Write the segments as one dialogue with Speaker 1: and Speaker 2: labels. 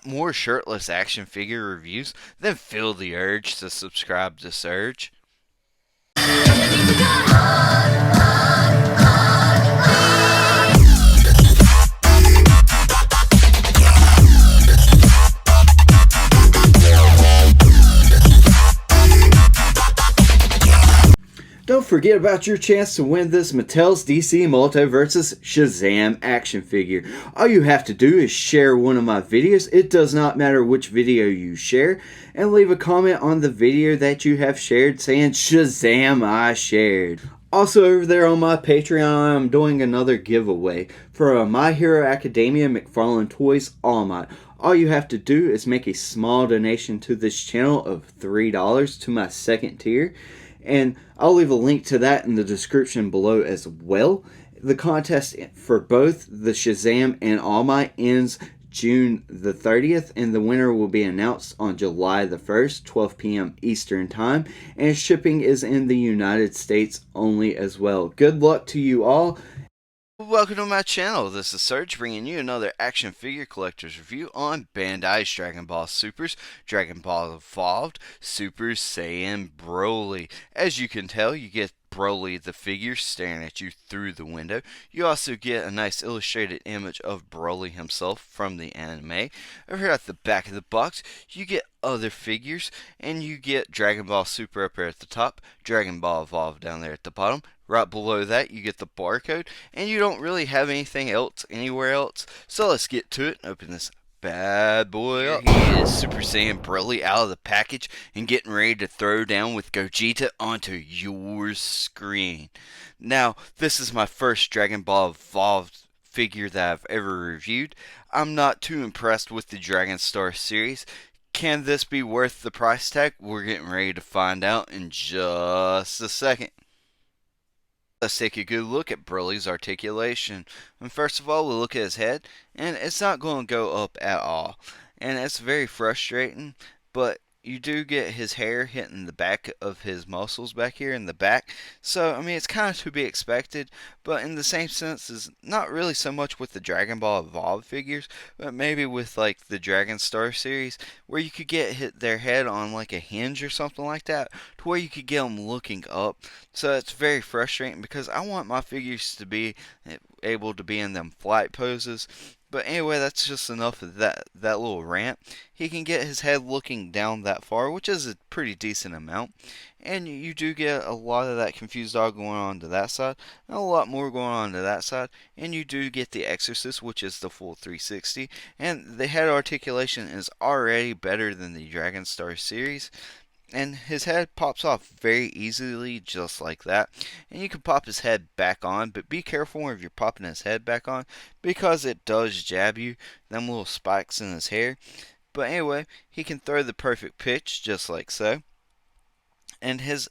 Speaker 1: Want more shirtless action figure reviews? Then feel the urge to subscribe to Surge.
Speaker 2: Don't forget about your chance to win this Mattel's DC Multiversus Shazam action figure. All you have to do is share one of my videos. It does not matter which video you share. And leave a comment on the video that you have shared saying, Shazam, I shared. Also over there on my Patreon, I'm doing another giveaway for a My Hero Academia McFarlane Toys All Might. All you have to do is make a small donation to this channel of $3 to my second tier. And I'll leave a link to that in the description below as well. The contest for both the Shazam and All Might ends June the 30th, and the winner will be announced on July the 1st, 12 p.m. Eastern Time, and shipping is in the United States only as well. Good luck to you all.
Speaker 1: Welcome to my channel. This is Surge bringing you another action figure collector's review on Bandi's Dragon Ball Supers, Dragon Ball Evolved, Super Saiyan Broly. As you can tell, you get Broly the figure staring at you through the window. You also get a nice illustrated image of Broly himself from the anime. Over here at the back of the box, you get other figures, and you get Dragon Ball Super up here at the top, Dragon Ball Evolved down there at the bottom. Right below that, you get the barcode, and you don't really have anything else anywhere else. So let's get to it and open this bad boy up. Here he is, Super Saiyan Broly out of the package and getting ready to throw down with Gogeta onto your screen. Now, this is my first Dragon Ball Evolved figure that I've ever reviewed. I'm not too impressed with the Dragon Star series. Can this be worth the price tag? We're getting ready to find out in just a second. Let's take a good look at Broly's articulation. And first of all, we'll look at his head, and it's not going to go up at all. And it's very frustrating, but you do get his hair hitting the back of his muscles back here in the back. So, I mean, it's kind of to be expected, but in the same sense is not really so much with the Dragon Ball Evolved figures, but maybe with like the Dragon Star series, where you could get their head on like a hinge or something like that, to where you could get them looking up. So it's very frustrating because I want my figures to be able to be in them flight poses. But anyway, that's just enough of that little rant. He can get his head looking down that far, which is a pretty decent amount. And you do get a lot of that confused dog going on to that side, and a lot more going on to that side. And you do get the Exorcist, which is the full 360. And the head articulation is already better than the Dragon Star series. And his head pops off very easily, just like that. And you can pop his head back on, but be careful if you're popping his head back on, because it does jab you, them little spikes in his hair. But anyway, he can throw the perfect pitch, just like so. And his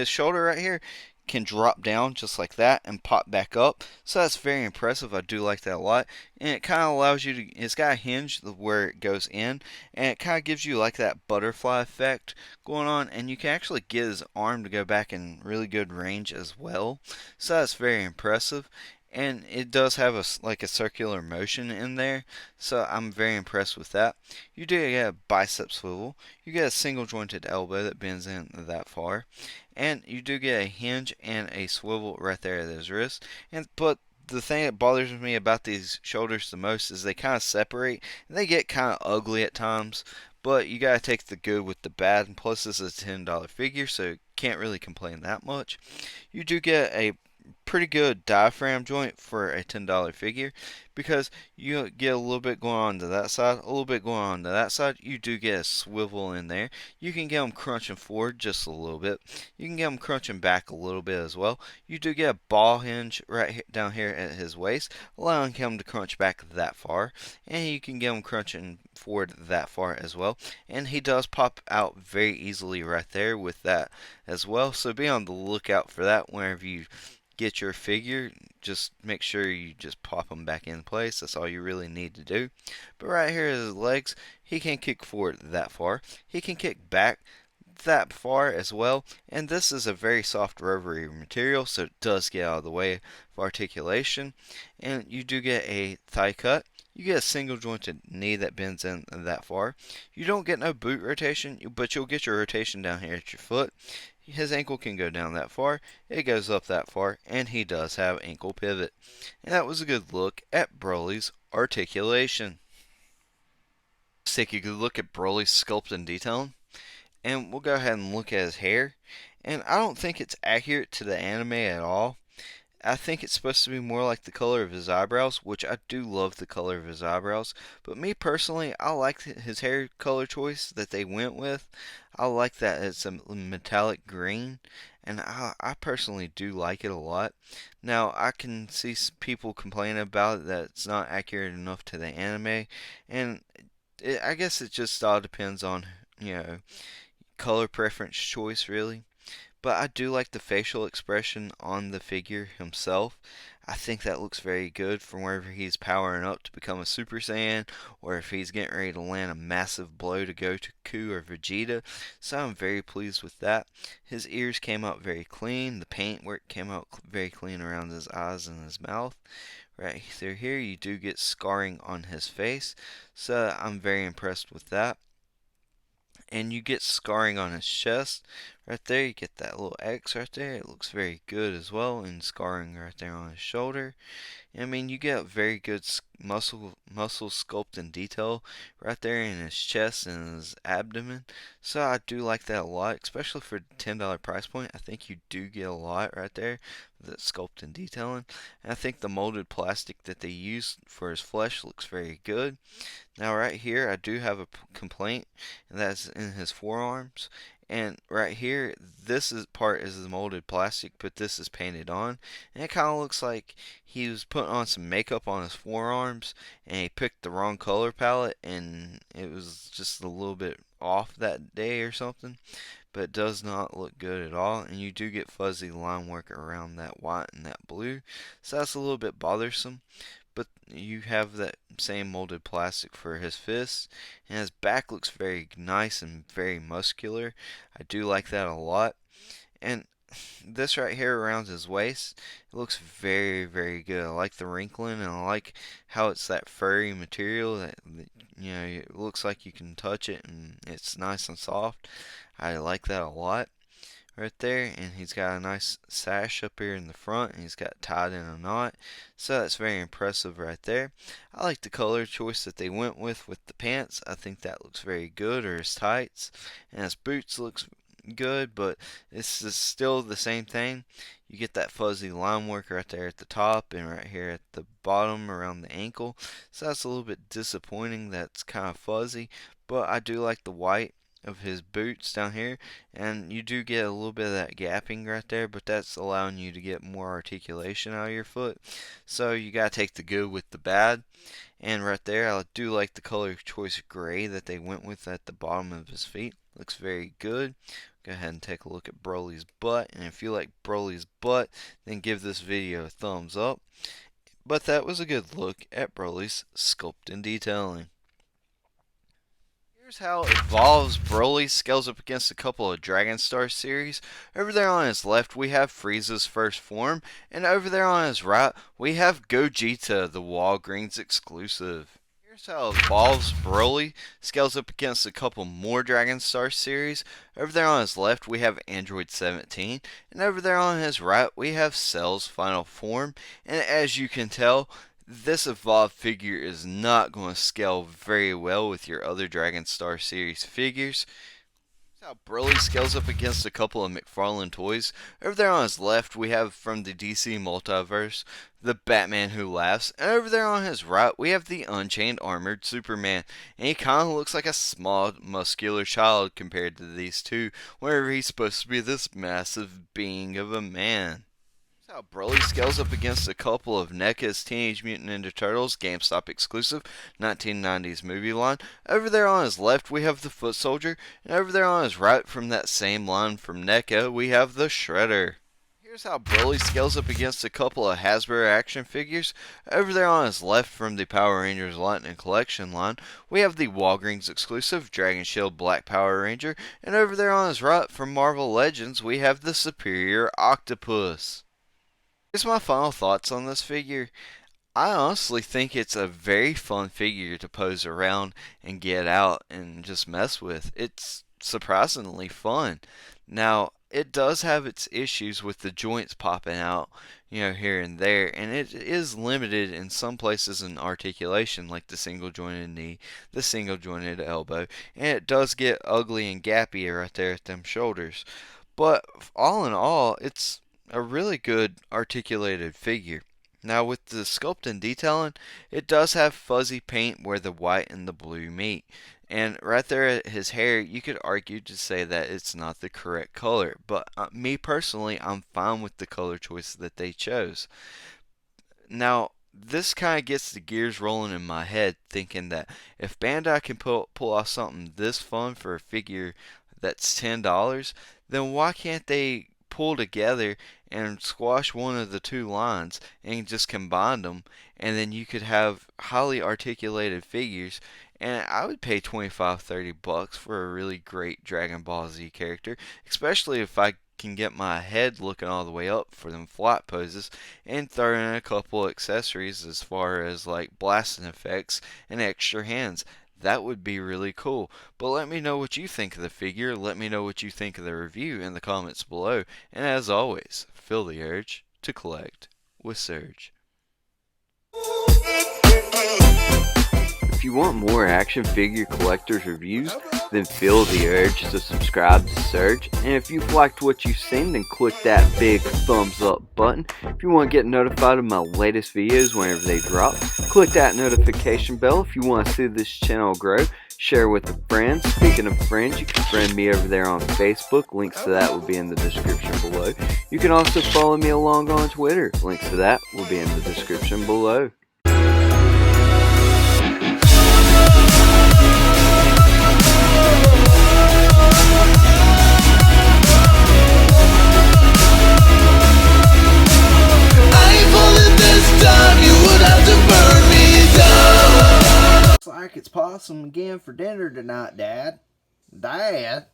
Speaker 1: shoulder right here can drop down just like that and pop back up, so that's very impressive. I do like that a lot, and it kind of allows you to, it's got a hinge where it goes in, and it kind of gives you like that butterfly effect going on, and you can actually get his arm to go back in really good range as well, so that's very impressive. And it does have like a circular motion in there, so I'm very impressed with that. You do get a bicep swivel. You get a single jointed elbow that bends in that far, and you do get a hinge and a swivel right there at his wrist. But the thing that bothers me about these shoulders the most is they kind of separate, and they get kind of ugly at times. But you gotta take the good with the bad, and plus this is a $10 figure, so can't really complain that much. You do get a pretty good diaphragm joint for a $10 figure, because you get a little bit going on to that side, a little bit going on to that side. You do get a swivel in there. You can get them crunching forward just a little bit. You can get them crunching back a little bit as well. You do get a ball hinge right down here at his waist, allowing him to crunch back that far, and you can get him crunching forward that far as well. And he does pop out very easily right there with that as well, so be on the lookout for that whenever you get your figure. Just make sure you just pop them back in place. That's all you really need to do. But right here is his legs. He can kick forward that far. He can kick back that far as well. And this is a very soft rubbery material, so it does get out of the way of articulation. And you do get a thigh cut. You get a single jointed knee that bends in that far. You don't get no boot rotation, but you'll get your rotation down here at your foot. His ankle can go down that far, it goes up that far, and he does have ankle pivot. And that was a good look at Broly's articulation. Let's take a good look at Broly's sculpt and detailing, and we'll go ahead and look at his hair. And I don't think it's accurate to the anime at all. I think it's supposed to be more like the color of his eyebrows, which I do love the color of his eyebrows. But me personally, I like his hair color choice that they went with. I like that it's a metallic green, and I personally do like it a lot. Now, I can see people complaining about it that it's not accurate enough to the anime, and I guess it just all depends on, color preference choice, really. But I do like the facial expression on the figure himself. I think that looks very good from wherever he's powering up to become a Super Saiyan, or if he's getting ready to land a massive blow to Goku or Vegeta. So I'm very pleased with that. His ears came out very clean. The paint work came out very clean around his eyes and his mouth. Right through here, you do get scarring on his face. So I'm very impressed with that. And you get scarring on his chest right there. You get that little X right there. It looks very good as well, and scarring right there on his shoulder. I mean, you get very good muscle sculpt and detail right there in his chest and his abdomen. So I do like that a lot, especially for a $10 price point. I think you do get a lot right there, that sculpt and detailing. And I think the molded plastic that they use for his flesh looks very good. Now right here, I do have a complaint, and that's in his forearms. And right here, part is the molded plastic, but this is painted on, and it kind of looks like he was putting on some makeup on his forearms, and he picked the wrong color palette, and it was just a little bit off that day or something. But it does not look good at all, and you do get fuzzy line work around that white and that blue, so that's a little bit bothersome. But you have that same molded plastic for his fists, and his back looks very nice and very muscular. I do like that a lot. And this right here around his waist, it looks very, very good. I like the wrinkling, and I like how it's that furry material that, it looks like you can touch it and it's nice and soft. I like that a lot right there. And he's got a nice sash up here in the front, and he's got tied in a knot, so that's very impressive right there. I like the color choice that they went with the pants. I think that looks very good, or his tights, and his boots looks good, but this is still the same thing. You get that fuzzy line work right there at the top and right here at the bottom around the ankle, so that's a little bit disappointing. That's kind of fuzzy, but I do like the white of his boots down here, and you do get a little bit of that gapping right there, but that's allowing you to get more articulation out of your foot. So you gotta take the good with the bad. And right there, I do like the color choice gray that they went with at the bottom of his feet. Looks very good. Go ahead and take a look at Broly's butt, and if you like Broly's butt, then give this video a thumbs up. But that was a good look at Broly's sculpt and detailing. Here's how Evolve's Broly scales up against a couple of Dragon Star series. Over there on his left, we have Frieza's first form, and over there on his right, we have Gogeta, the Walgreens exclusive. Here's how Evolve's Broly scales up against a couple more Dragon Star series. Over there on his left, we have Android 17, and over there on his right, we have Cell's final form. And as you can tell, this evolved figure is not going to scale very well with your other Dragon Star series figures. Here's how Broly scales up against a couple of McFarlane toys. Over there on his left, we have from the DC Multiverse, the Batman Who Laughs. And over there on his right, we have the Unchained Armored Superman. And he kind of looks like a small, muscular child compared to these two, wherever he's supposed to be this massive being of a man. How Broly scales up against a couple of NECA's Teenage Mutant Ninja Turtles GameStop exclusive 1990s movie line. Over there on his left, we have the Foot Soldier, and over there on his right, from that same line from NECA, we have the Shredder. Here's how Broly scales up against a couple of Hasbro action figures. Over there on his left, from the Power Rangers Lightning Collection line, we have the Walgreens exclusive Dragon Shield Black Power Ranger, and over there on his right, from Marvel Legends, we have the Superior Octopus. Here's my final thoughts on this figure. I honestly think it's a very fun figure to pose around and get out and just mess with. It's surprisingly fun. Now, it does have its issues with the joints popping out, here and there, and it is limited in some places in articulation, like the single jointed knee, the single jointed elbow, and it does get ugly and gappy right there at them shoulders. But all in all, it's a really good articulated figure. Now, with the sculpt and detailing, it does have fuzzy paint where the white and the blue meet. And right there at his hair, you could argue to say that it's not the correct color. But me personally, I'm fine with the color choice that they chose. Now, this kind of gets the gears rolling in my head, thinking that if Bandai can pull off something this fun for a figure that's $10, then why can't they pull together and squash one of the two lines and just combine them, and then you could have highly articulated figures. And I would pay 25, $30 for a really great Dragon Ball Z character, especially if I can get my head looking all the way up for them flight poses, and throw in a couple accessories as far as like blasting effects and extra hands. That would be really cool. But let me know what you think of the figure. Let me know what you think of the review in the comments below. And as always, feel the urge to collect with Surge.
Speaker 2: If you want more action figure collectors reviews, then feel the urge to subscribe to Surge. And if you've liked what you've seen, then click that big thumbs up button. If you want to get notified of my latest videos whenever they drop, click that notification bell. If you want to see this channel grow, share with a friend. Speaking of friends, you can friend me over there on Facebook. Links to that will be in the description below. You can also follow me along on Twitter. Links to that will be in the description below.
Speaker 3: Looks like it's possum again for dinner tonight, Dad. Dad?